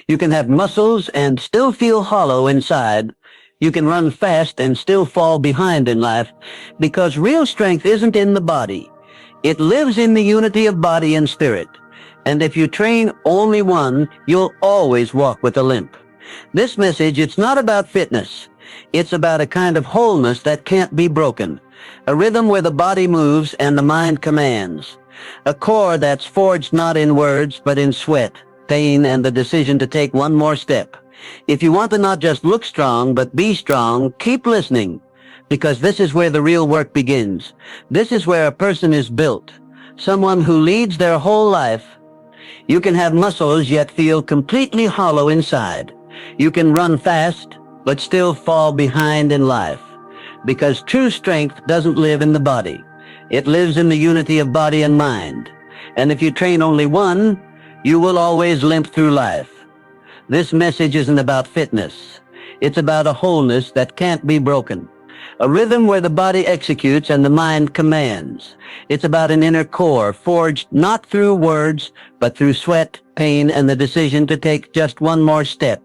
You can have muscles and still feel hollow inside. You can run fast and still fall behind in life, because real strength isn't in the body. It lives in the unity of body and spirit. And if you train only one, you'll always walk with a limp. This message, it's not about fitness. It's about a kind of wholeness that can't be broken. A rhythm where the body moves and the mind commands. A core that's forged not in words, but in sweat, pain, and the decision to take one more step. If you want to not just look strong, but be strong, keep listening. Because this is where the real work begins. This is where a person is built. Someone who leads their whole life. You can have muscles yet feel completely hollow inside. You can run fast, but still fall behind in life. Because true strength doesn't live in the body. It lives in the unity of body and mind. And if you train only one, you will always limp through life. This message isn't about fitness. It's about a wholeness that can't be broken. A rhythm where the body executes and the mind commands. It's about an inner core forged not through words, but through sweat, pain, and the decision to take just one more step.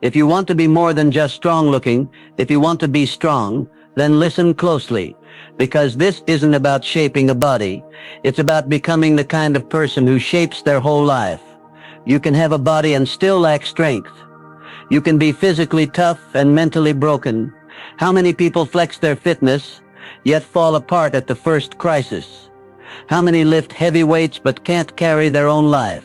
If you want to be more than just strong looking, if you want to be strong, then listen closely. Because this isn't about shaping a body. It's about becoming the kind of person who shapes their whole life. You can have a body and still lack strength. You can be physically tough and mentally broken. How many people flex their fitness, yet fall apart at the first crisis? How many lift heavy weights but can't carry their own life?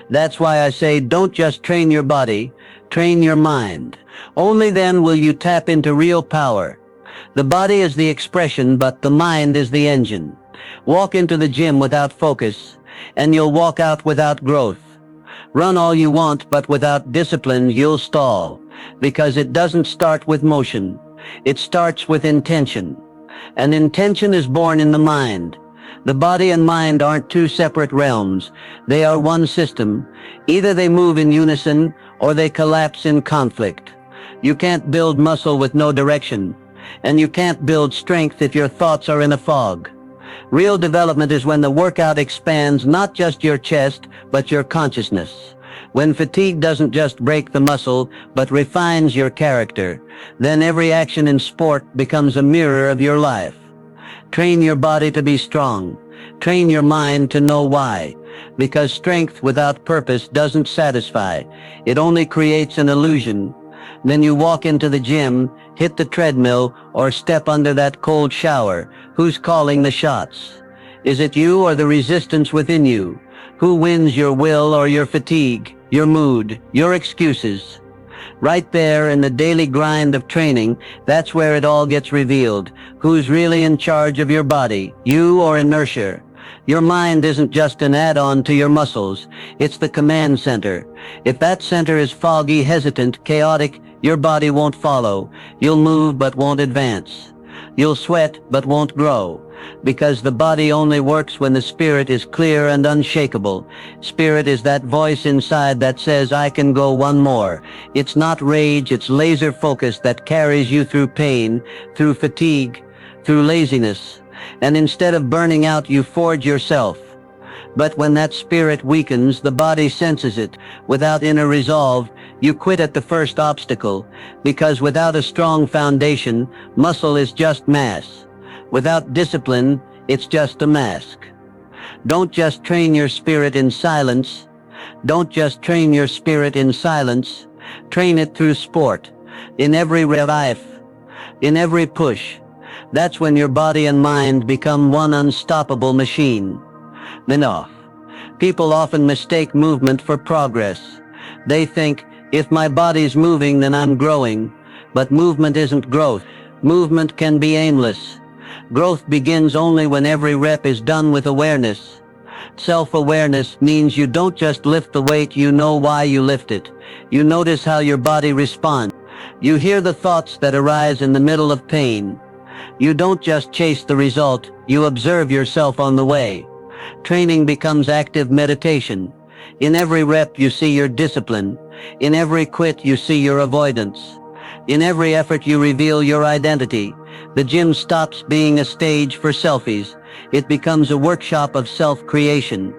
That's why I say don't just train your body, train your mind. Only then will you tap into real power. The body is the expression, but the mind is the engine. Walk into the gym without focus, and you'll walk out without growth. Run all you want, but without discipline, you'll stall. Because it doesn't start with motion. It starts with intention. And intention is born in the mind. The body and mind aren't two separate realms. They are one system. Either they move in unison, or they collapse in conflict. You can't build muscle with no direction. And you can't build strength if your thoughts are in a fog. Real development is when the workout expands not just your chest, but your consciousness. When fatigue doesn't just break the muscle, but refines your character, then every action in sport becomes a mirror of your life. Train your body to be strong. Train your mind to know why. Because strength without purpose doesn't satisfy. It only creates an illusion. Then you walk into the gym, hit the treadmill, or step under that cold shower. Who's calling the shots? Is it you or the resistance within you? Who wins, your will or your fatigue, your mood, your excuses? Right there in the daily grind of training, that's where it all gets revealed. Who's really in charge of your body, you or inertia? Your mind isn't just an add-on to your muscles. It's the command center. If that center is foggy, hesitant, chaotic, your body won't follow. You'll move but won't advance. You'll sweat but won't grow. Because the body only works when the spirit is clear and unshakable. Spirit is that voice inside that says, I can go one more. It's not rage, it's laser focus that carries you through pain, through fatigue, through laziness. And instead of burning out, you forge yourself. But when that spirit weakens, the body senses it. Without inner resolve, you quit at the first obstacle. Because without a strong foundation, muscle is just mass. Without discipline, it's just a mask. Don't just train your spirit in silence. Don't just train your spirit in silence. Train it through sport, in every life, in every push. That's when your body and mind become one unstoppable machine. Then off. People often mistake movement for progress. They think, if my body's moving, then I'm growing. But movement isn't growth. Movement can be aimless. Growth begins only when every rep is done with awareness. Self-awareness means you don't just lift the weight, you know why you lift it. You notice how your body responds. You hear the thoughts that arise in the middle of pain. You don't just chase the result, you observe yourself on the way. Training becomes active meditation. In every rep you see your discipline. In every quit you see your avoidance. In every effort you reveal your identity. The gym stops being a stage for selfies. It becomes a workshop of self-creation.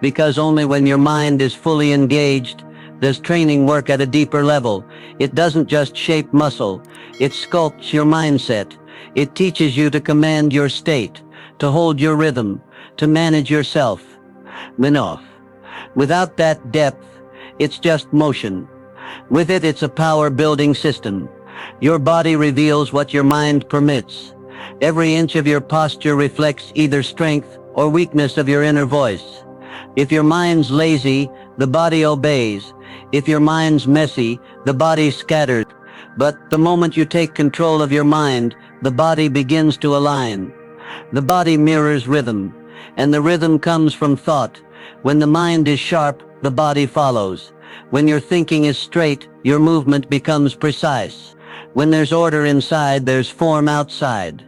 Because only when your mind is fully engaged, Does training work at a deeper level? It doesn't just shape muscle, it sculpts your mindset. It teaches you to command your state, to hold your rhythm, to manage yourself. Enough. Without that depth, it's just motion. With it, it's a power-building system. Your body reveals what your mind permits. Every inch of your posture reflects either strength or weakness of your inner voice. If your mind's lazy, the body obeys. If your mind's messy, the body scatters. But the moment you take control of your mind, the body begins to align. The body mirrors rhythm, and the rhythm comes from thought. When the mind is sharp, the body follows. When your thinking is straight, your movement becomes precise. When there's order inside, there's form outside.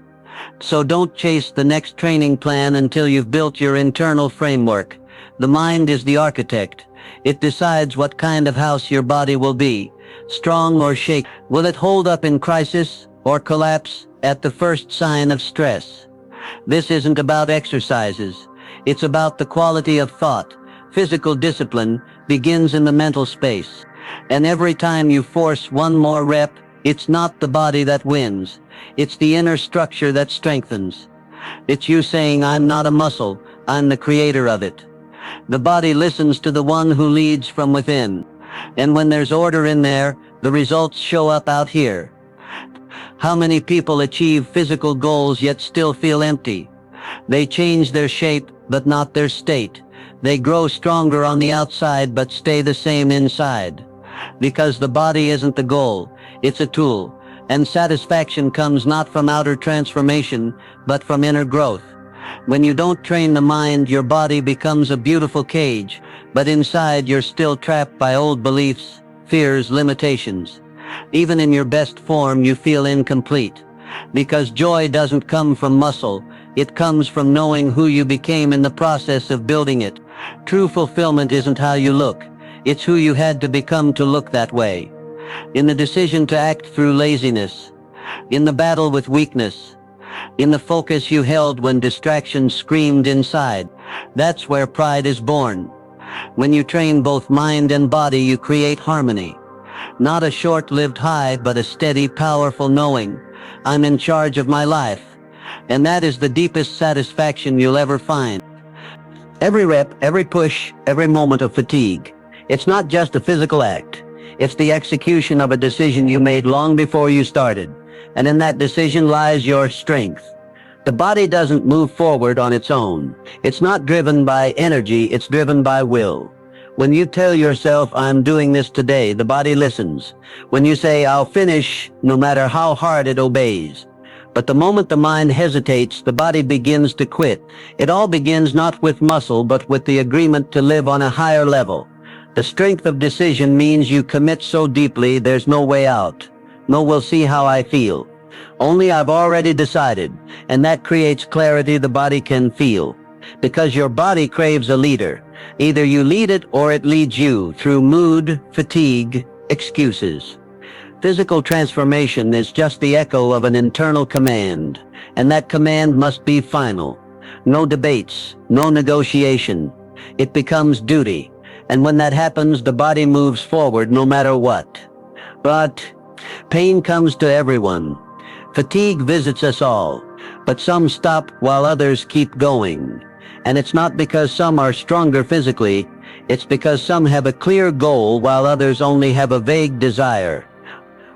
So don't chase the next training plan until you've built your internal framework. The mind is the architect. It decides what kind of house your body will be, strong or shaky. Will it hold up in crisis or collapse at the first sign of stress? This isn't about exercises. It's about the quality of thought. Physical discipline begins in the mental space. And every time you force one more rep, it's not the body that wins. It's the inner structure that strengthens. It's you saying, I'm not a muscle, I'm the creator of it. The body listens to the one who leads from within. And when there's order in there, the results show up out here. How many people achieve physical goals yet still feel empty? They change their shape, but not their state. They grow stronger on the outside, but stay the same inside. Because the body isn't the goal, it's a tool. And satisfaction comes not from outer transformation, but from inner growth. When you don't train the mind, your body becomes a beautiful cage, but inside you're still trapped by old beliefs, fears, limitations. Even in your best form, you feel incomplete. Because joy doesn't come from muscle, it comes from knowing who you became in the process of building it. True fulfillment isn't how you look, it's who you had to become to look that way. In the decision to act through laziness, in the battle with weakness, in the focus you held when distractions screamed inside. That's where pride is born. When you train both mind and body, you create harmony. Not a short-lived high, but a steady, powerful knowing. I'm in charge of my life. And that is the deepest satisfaction you'll ever find. Every rep, every push, every moment of fatigue. It's not just a physical act. It's the execution of a decision you made long before you started. And in that decision lies your strength. The body doesn't move forward on its own. It's not driven by energy, it's driven by will. When you tell yourself, I'm doing this today, the body listens. When you say, I'll finish, no matter how hard, it obeys. But the moment the mind hesitates, the body begins to quit. It all begins not with muscle, but with the agreement to live on a higher level. The strength of decision means you commit so deeply, there's no way out. No, we'll see how I feel. Only I've already decided, and that creates clarity the body can feel. Because your body craves a leader. Either you lead it or it leads you through mood, fatigue, excuses. Physical transformation is just the echo of an internal command, and that command must be final. No debates, no negotiation. It becomes duty, and when that happens, the body moves forward no matter what. But pain comes to everyone. Fatigue visits us all, but some stop while others keep going. And it's not because some are stronger physically, it's because some have a clear goal while others only have a vague desire.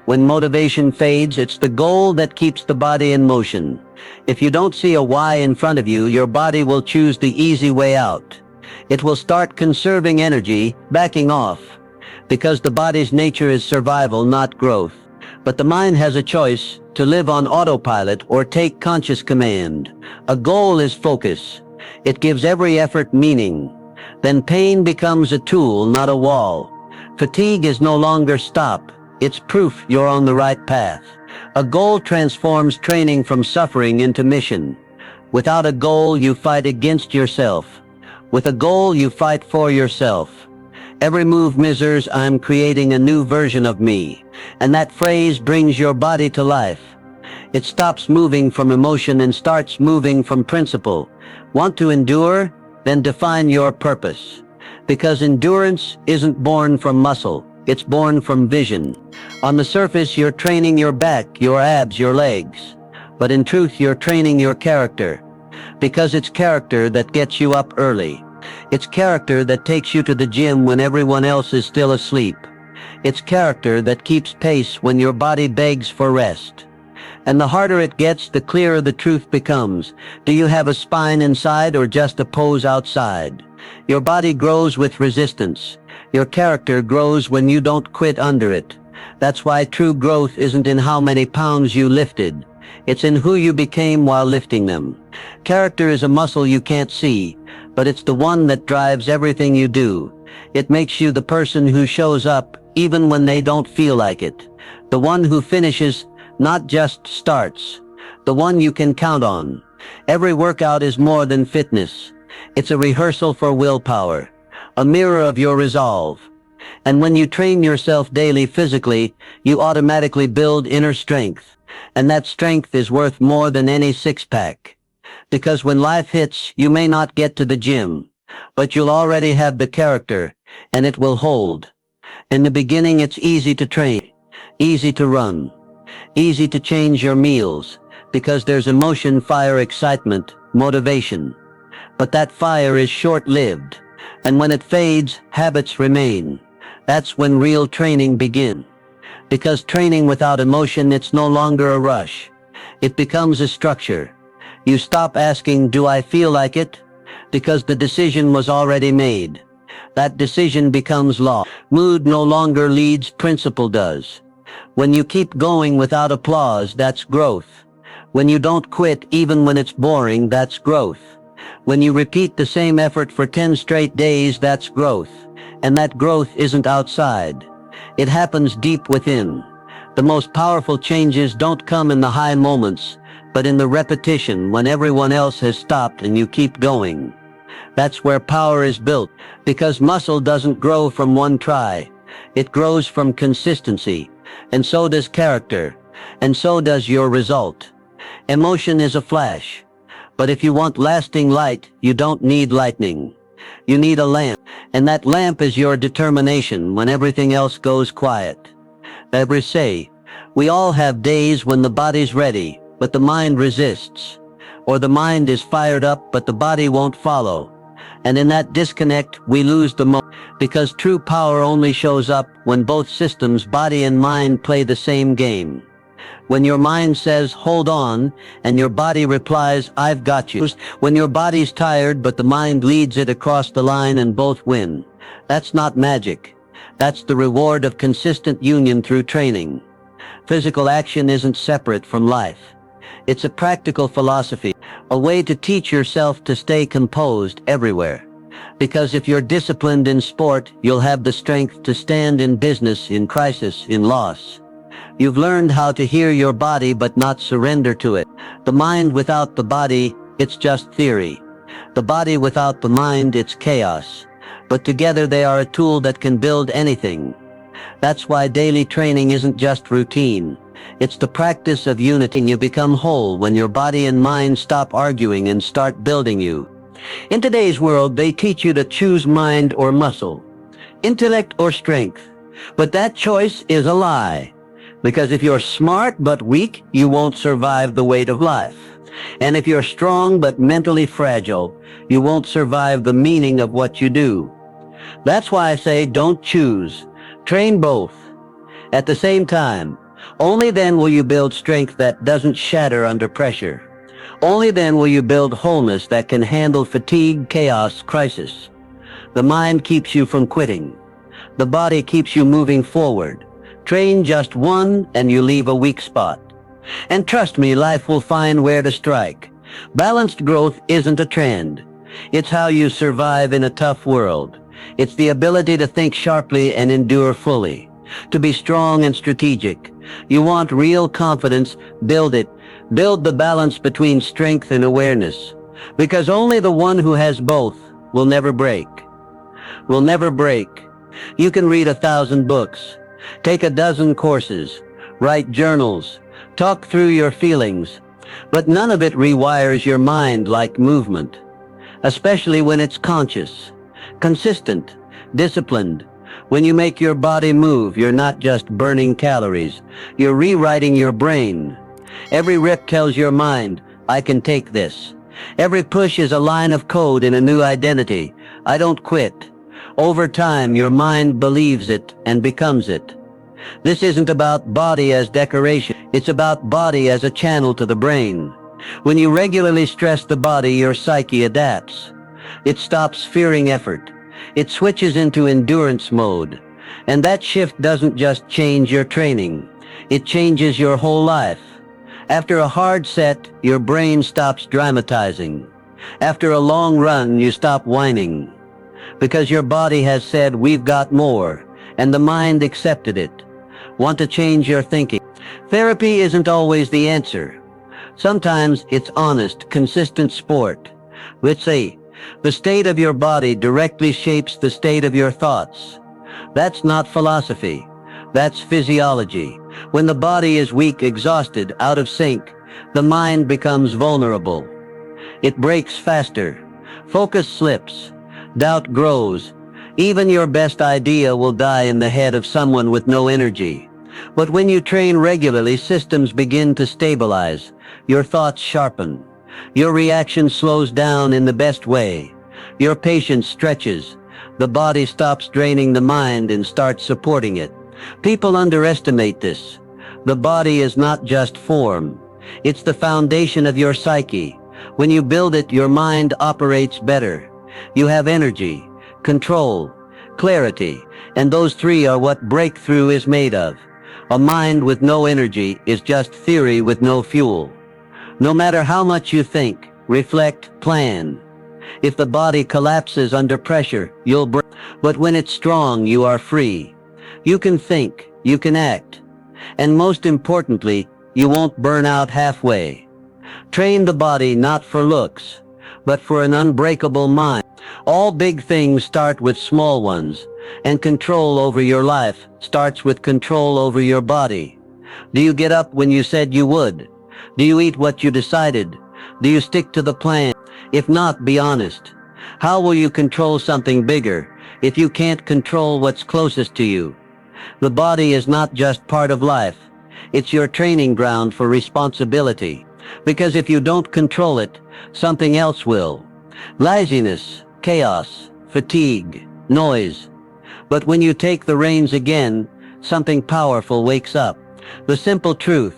When motivation fades, it's the goal that keeps the body in motion. If you don't see a why in front of you, your body will choose the easy way out. It will start conserving energy, backing off, because the body's nature is survival, not growth. But the mind has a choice to live on autopilot or take conscious command. A goal is focus. It gives every effort meaning. Then pain becomes a tool, not a wall. Fatigue is no longer stop. It's proof you're on the right path. A goal transforms training from suffering into mission. Without a goal, you fight against yourself. With a goal, you fight for yourself. Every move measures, I'm creating a new version of me. And that phrase brings your body to life. It stops moving from emotion and starts moving from principle. Want to endure? Then define your purpose. Because endurance isn't born from muscle, it's born from vision. On the surface, you're training your back, your abs, your legs. But in truth, you're training your character. Because it's character that gets you up early. It's character that takes you to the gym when everyone else is still asleep. It's character that keeps pace when your body begs for rest. And the harder it gets, the clearer the truth becomes. Do you have a spine inside or just a pose outside? Your body grows with resistance. Your character grows when you don't quit under it. That's why true growth isn't in how many pounds you lifted. It's in who you became while lifting them. Character is a muscle you can't see, but it's the one that drives everything you do. It makes you the person who shows up even when they don't feel like it. The one who finishes, not just starts. The one you can count on. Every workout is more than fitness. It's a rehearsal for willpower, a mirror of your resolve. And when you train yourself daily physically, you automatically build inner strength. And that strength is worth more than any six-pack. Because when life hits, you may not get to the gym, but you'll already have the character, and it will hold. In the beginning, it's easy to train, easy to run, easy to change your meals, because there's emotion, fire, excitement, motivation. But that fire is short-lived, and when it fades, habits remain. That's when real training begins. Because training without emotion, it's no longer a rush. It becomes a structure. You stop asking, do I feel like it? Because the decision was already made. That decision becomes law. Mood no longer leads, principle does. When you keep going without applause, that's growth. When you don't quit even when it's boring, that's growth. When you repeat the same effort for 10 straight days, that's growth. And that growth isn't outside. It happens deep within. The most powerful changes don't come in the high moments, but in the repetition when everyone else has stopped and you keep going. That's where power is built, because muscle doesn't grow from one try. It grows from consistency, and so does character, and so does your result. Emotion is a flash, but if you want lasting light, you don't need lightning. You need a lamp, and that lamp is your determination when everything else goes quiet. Ever say, we all have days when the body's ready, but the mind resists, or the mind is fired up, but the body won't follow. And in that disconnect, we lose the moment, because true power only shows up when both systems, body and mind, play the same game. When your mind says, hold on, and your body replies, I've got you. When your body's tired, but the mind leads it across the line and both win. That's not magic. That's the reward of consistent union through training. Physical action isn't separate from life. It's a practical philosophy, a way to teach yourself to stay composed everywhere. Because if you're disciplined in sport, you'll have the strength to stand in business, in crisis, in loss. You've learned how to hear your body but not surrender to it. The mind without the body, it's just theory. The body without the mind, it's chaos. But together they are a tool that can build anything. That's why daily training isn't just routine. It's the practice of unity. You become whole when your body and mind stop arguing and start building you. In today's world, they teach you to choose mind or muscle, intellect or strength. But that choice is a lie. Because if you're smart but weak, you won't survive the weight of life. And if you're strong but mentally fragile, you won't survive the meaning of what you do. That's why I say don't choose. Train both. At the same time, only then will you build strength that doesn't shatter under pressure. Only then will you build wholeness that can handle fatigue, chaos, crisis. The mind keeps you from quitting. The body keeps you moving forward. Train just one and you leave a weak spot. And trust me, life will find where to strike. Balanced growth isn't a trend. It's how you survive in a tough world. It's the ability to think sharply and endure fully. To be strong and strategic. You want real confidence, build it. Build the balance between strength and awareness. Because only the one who has both will never break. Will never break. You can read 1,000 books. Take a dozen courses, write journals, talk through your feelings, but none of it rewires your mind like movement, especially when it's conscious. Consistent, disciplined. When you make your body move, you're not just burning calories. You're rewriting your brain. Every rep tells your mind, I can take this. Every push is a line of code in a new identity. I don't quit. Over time, your mind believes it and becomes it. This isn't about body as decoration. It's about body as a channel to the brain. When you regularly stress the body, your psyche adapts. It stops fearing effort. It switches into endurance mode. And that shift doesn't just change your training. It changes your whole life. After a hard set, your brain stops dramatizing. After a long run, you stop whining. Because your body has said, we've got more, and the mind accepted it. Want to change your thinking? Therapy isn't always the answer. Sometimes it's honest, consistent sport. Let's say, the state of your body directly shapes the state of your thoughts. That's not philosophy. That's physiology. When the body is weak, exhausted, out of sync, the mind becomes vulnerable. It breaks faster. Focus slips. Doubt grows. Even your best idea will die in the head of someone with no energy. But when you train regularly, systems begin to stabilize. Your thoughts sharpen. Your reaction slows down in the best way. Your patience stretches. The body stops draining the mind and starts supporting it. People underestimate this. The body is not just form. It's the foundation of your psyche. When you build it, your mind operates better. You have energy, control, clarity, and those three are what breakthrough is made of. A mind with no energy is just theory with no fuel. No matter how much you think, reflect, plan. If the body collapses under pressure, you'll break. But when it's strong, you are free. You can think, you can act. And most importantly, you won't burn out halfway. Train the body not for looks, but for an unbreakable mind. All big things start with small ones, and control over your life starts with control over your body. Do you get up when you said you would? Do you eat what you decided? Do you stick to the plan? If not, be honest. How will you control something bigger if you can't control what's closest to you? The body is not just part of life. It's your training ground for responsibility. Because if you don't control it, something else will. Laziness, chaos, fatigue, noise. But when you take the reins again, something powerful wakes up. The simple truth.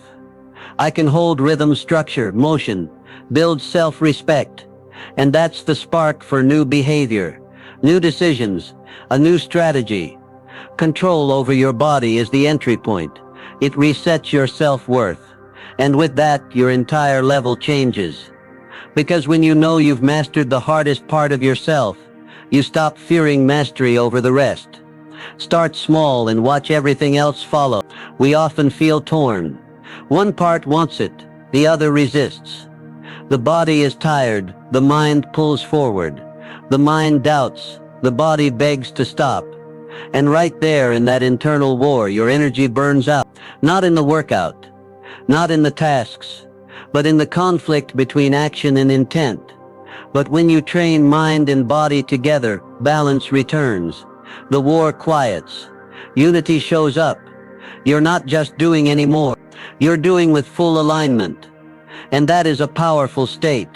I can hold rhythm, structure, motion, build self-respect. And that's the spark for new behavior, new decisions, a new strategy. Control over your body is the entry point. It resets your self-worth. And with that, your entire level changes. Because when you know you've mastered the hardest part of yourself, you stop fearing mastery over the rest. Start small and watch everything else follow. We often feel torn. One part wants it, the other resists. The body is tired, the mind pulls forward. The mind doubts, the body begs to stop. And right there in that internal war, your energy burns out. Not in the workout, not in the tasks, but in the conflict between action and intent. But when you train mind and body together, balance returns. The war quiets. Unity shows up. You're not just doing anymore. You're doing with full alignment. And that is a powerful state,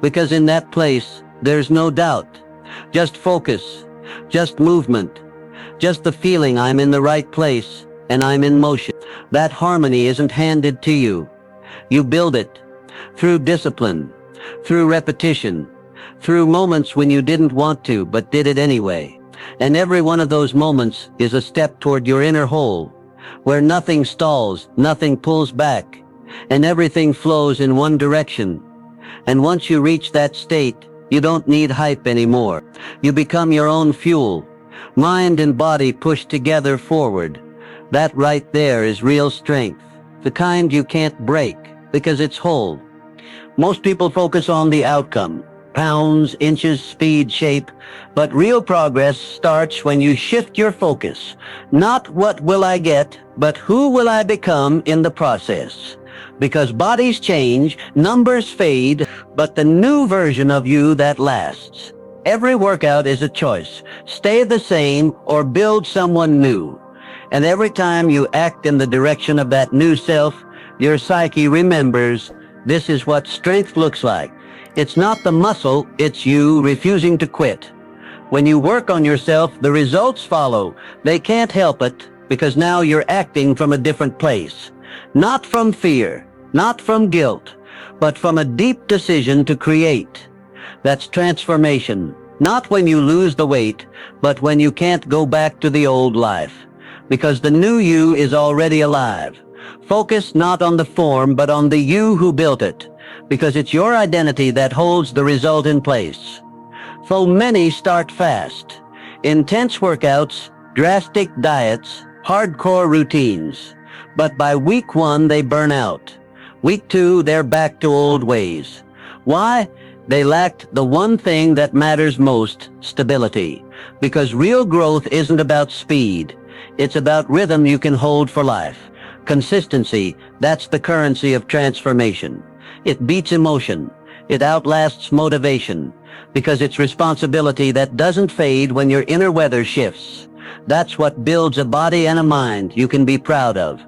because in that place, there's no doubt. Just focus, just movement, just the feeling I'm in the right place and I'm in motion. That harmony isn't handed to you. You build it through discipline, through repetition, through moments when you didn't want to but did it anyway. And every one of those moments is a step toward your inner whole, where nothing stalls, nothing pulls back, and everything flows in one direction. And once you reach that state, you don't need hype anymore. You become your own fuel. Mind and body push together forward. That right there is real strength, the kind you can't break because it's whole. Most people focus on the outcome, pounds, inches, speed, shape, but real progress starts when you shift your focus. Not what will I get, but who will I become in the process. Because bodies change, numbers fade, but the new version of you that lasts Every workout is a choice. Stay the same or build someone new. And every time you act in the direction of that new self, your psyche remembers this is what strength looks like. It's not the muscle, it's you refusing to quit. When you work on yourself, the results follow. They can't help it because now you're acting from a different place. Not from fear, not from guilt, but from a deep decision to create. That's transformation. Not when you lose the weight, but when you can't go back to the old life. Because the new you is already alive. Focus not on the form, but on the you who built it. Because it's your identity that holds the result in place. So many start fast. Intense workouts, drastic diets, hardcore routines. But by week 1, they burn out. Week 2, they're back to old ways. Why? They lacked the one thing that matters most, stability. Because real growth isn't about speed. It's about rhythm you can hold for life. Consistency, that's the currency of transformation. It beats emotion. It outlasts motivation. Because it's responsibility that doesn't fade when your inner weather shifts. That's what builds a body and a mind you can be proud of.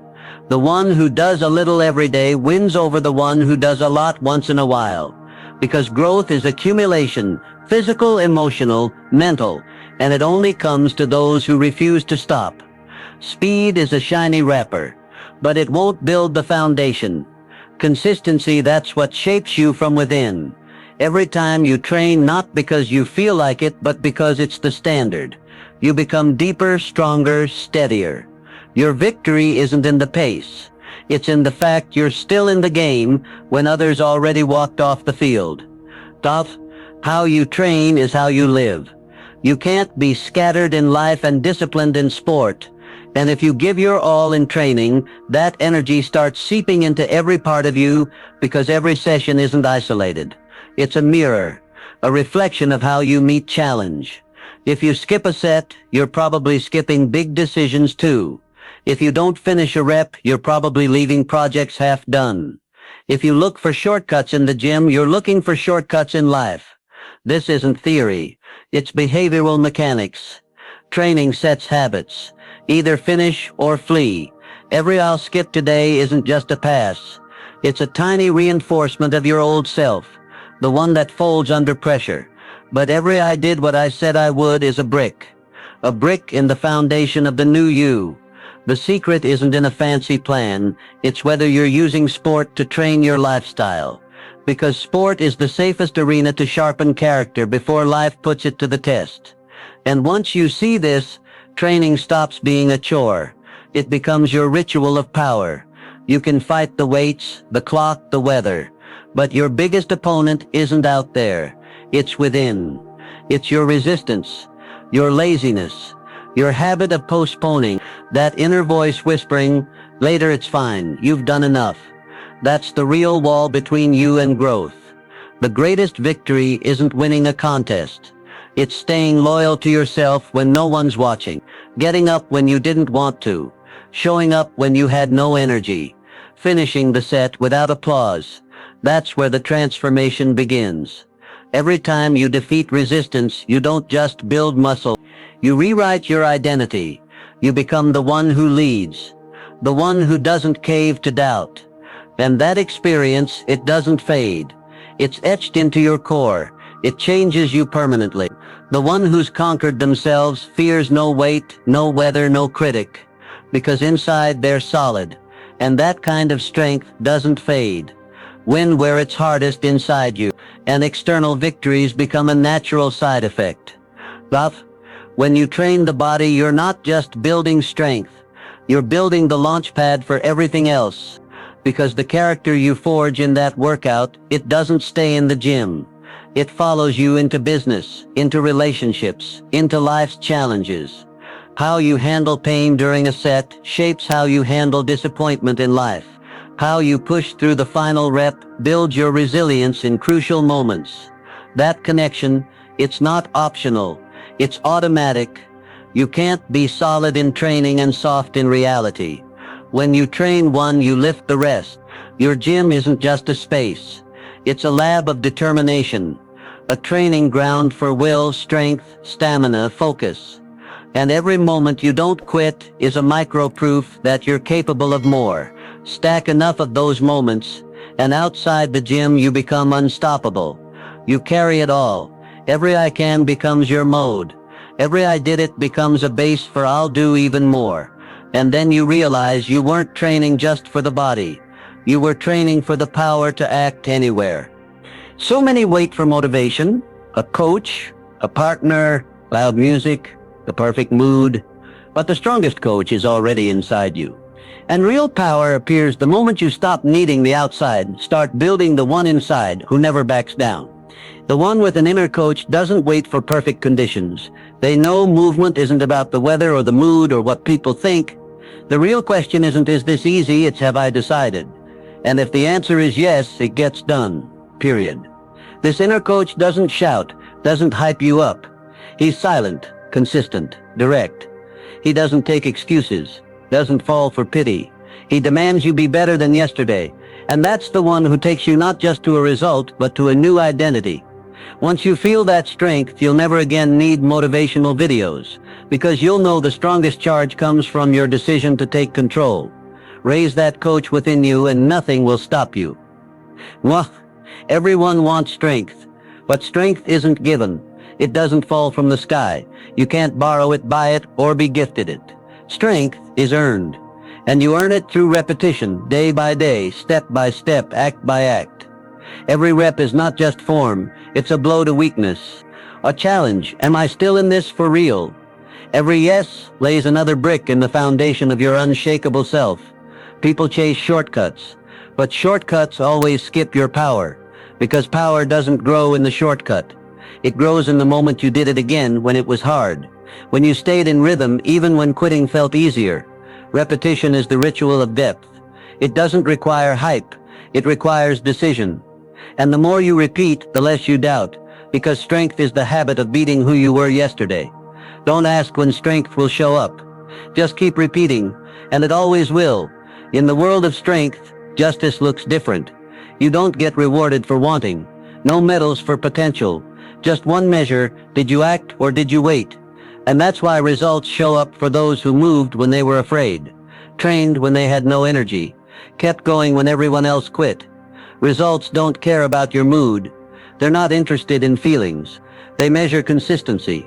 The one who does a little every day wins over the one who does a lot once in a while. Because growth is accumulation, physical, emotional, mental, and it only comes to those who refuse to stop. Speed is a shiny wrapper, but it won't build the foundation. Consistency, that's what shapes you from within. Every time you train, not because you feel like it, but because it's the standard. You become deeper, stronger, steadier. Your victory isn't in the pace. It's in the fact you're still in the game when others already walked off the field. How you train is how you live. You can't be scattered in life and disciplined in sport. And if you give your all in training, that energy starts seeping into every part of you because every session isn't isolated. It's a mirror, a reflection of how you meet challenge. If you skip a set, you're probably skipping big decisions too. If you don't finish a rep, you're probably leaving projects half done. If you look for shortcuts in the gym, you're looking for shortcuts in life. This isn't theory. It's behavioral mechanics. Training sets habits. Either finish or flee. Every I'll skip today isn't just a pass. It's a tiny reinforcement of your old self, the one that folds under pressure. But every I did what I said I would is a brick in the foundation of the new you. The secret isn't in a fancy plan, it's whether you're using sport to train your lifestyle. Because sport is the safest arena to sharpen character before life puts it to the test. And once you see this, training stops being a chore. It becomes your ritual of power. You can fight the weights, the clock, the weather. But your biggest opponent isn't out there. It's within. It's your resistance, your laziness, your habit of postponing, that inner voice whispering, later it's fine, you've done enough. That's the real wall between you and growth. The greatest victory isn't winning a contest. It's staying loyal to yourself when no one's watching, getting up when you didn't want to, showing up when you had no energy, finishing the set without applause. That's where the transformation begins. Every time you defeat resistance, you don't just build muscle. You rewrite your identity. You become the one who leads, the one who doesn't cave to doubt. And that experience, it doesn't fade. It's etched into your core. It changes you permanently. The one who's conquered themselves fears no weight, no weather, no critic. Because inside they're solid. And that kind of strength doesn't fade. Win where it's hardest inside you, and external victories become a natural side effect. When you train the body, you're not just building strength. You're building the launch pad for everything else. Because the character you forge in that workout, it doesn't stay in the gym. It follows you into business, into relationships, into life's challenges. How you handle pain during a set shapes how you handle disappointment in life. How you push through the final rep builds your resilience in crucial moments. That connection, it's not optional. It's automatic. You can't be solid in training and soft in reality. When you train one, you lift the rest. Your gym isn't just a space. It's a lab of determination. a training ground for will, strength, stamina, focus. And every moment you don't quit is a micro proof that you're capable of more. Stack enough of those moments, and outside the gym you become unstoppable. You carry it all. Every I can becomes your mode. Every I did it becomes a base for I'll do even more. And then you realize you weren't training just for the body. You were training for the power to act anywhere. So many wait for motivation, a coach, a partner, loud music, the perfect mood. But the strongest coach is already inside you. And real power appears the moment you stop needing the outside, start building the one inside who never backs down. The one with an inner coach doesn't wait for perfect conditions. They know movement isn't about the weather or the mood or what people think. The real question isn't, is this easy? It's, have I decided? And if the answer is yes, it gets done. Period. This inner coach doesn't shout, doesn't hype you up. He's silent, consistent, direct. He doesn't take excuses, doesn't fall for pity. He demands you be better than yesterday. And that's the one who takes you not just to a result, but to a new identity. Once you feel that strength, you'll never again need motivational videos, because you'll know the strongest charge comes from your decision to take control. Raise that coach within you and nothing will stop you. Well, everyone wants strength, but strength isn't given. It doesn't fall from the sky. You can't borrow it, buy it, or be gifted it. Strength is earned, and you earn it through repetition, day by day, step by step, act by act. Every rep is not just form, it's a blow to weakness. A challenge, am I still in this for real? Every yes lays another brick in the foundation of your unshakable self. People chase shortcuts, but shortcuts always skip your power, because power doesn't grow in the shortcut. It grows in the moment you did it again when it was hard, when you stayed in rhythm even when quitting felt easier. Repetition is the ritual of depth. It doesn't require hype, it requires decision. And the more you repeat, the less you doubt, because strength is the habit of beating who you were yesterday. Don't ask when strength will show up. Just keep repeating, and it always will. In the world of strength, justice looks different. You don't get rewarded for wanting. No medals for potential. Just one measure, did you act or did you wait? And that's why results show up for those who moved when they were afraid, trained when they had no energy, kept going when everyone else quit. Results don't care about your mood. They're not interested in feelings. They measure consistency.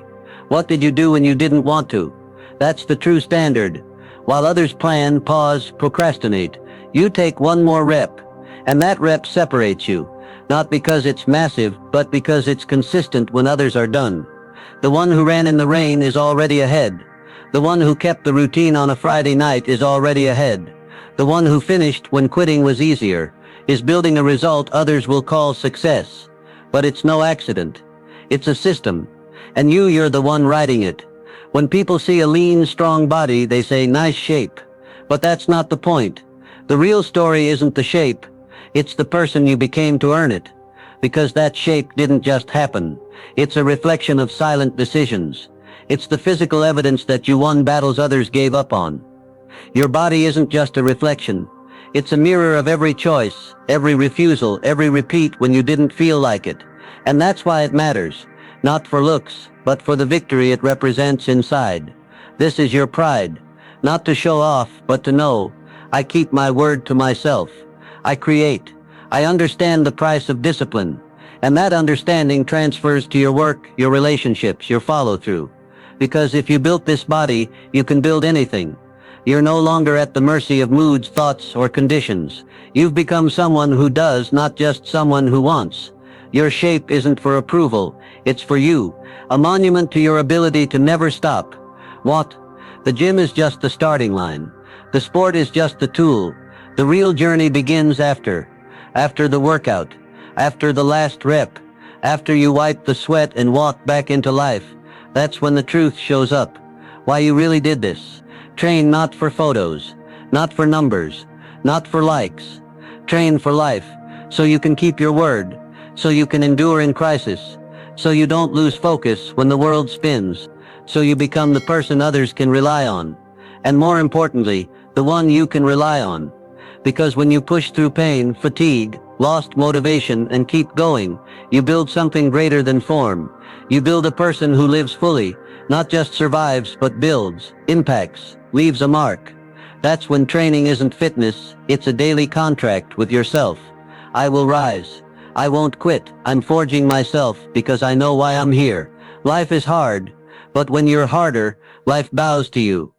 What did you do when you didn't want to? That's the true standard. While others plan, pause, procrastinate, you take one more rep, and that rep separates you, not because it's massive, but because it's consistent when others are done. The one who ran in the rain is already ahead. The one who kept the routine on a Friday night is already ahead. The one who finished when quitting was easier is building a result others will call success. But it's no accident. It's a system. And you're the one riding it. When people see a lean, strong body, they say, nice shape. But that's not the point. The real story isn't the shape. It's the person you became to earn it. Because that shape didn't just happen. It's a reflection of silent decisions. It's the physical evidence that you won battles others gave up on. Your body isn't just a reflection. It's a mirror of every choice, every refusal, every repeat when you didn't feel like it. And that's why it matters. Not for looks, but for the victory it represents inside. This is your pride. Not to show off, but to know. I keep my word to myself. I create. I understand the price of discipline. And that understanding transfers to your work, your relationships, your follow-through. Because if you built this body, you can build anything. You're no longer at the mercy of moods, thoughts, or conditions. You've become someone who does, not just someone who wants. Your shape isn't for approval. It's for you. A monument to your ability to never stop. What? The gym is just the starting line. The sport is just the tool. The real journey begins after the workout, after the last rep, after you wipe the sweat and walk back into life. That's when the truth shows up. Why you really did this. Train not for photos, not for numbers, not for likes. Train for life, so you can keep your word, so you can endure in crisis, so you don't lose focus when the world spins, so you become the person others can rely on. And more importantly, the one you can rely on. Because when you push through pain, fatigue, lost motivation, and keep going, you build something greater than form. You build a person who lives fully, not just survives but builds, impacts, leaves a mark. That's when training isn't fitness, it's a daily contract with yourself. I will rise. I won't quit. I'm forging myself because I know why I'm here. Life is hard, but when you're harder, life bows to you.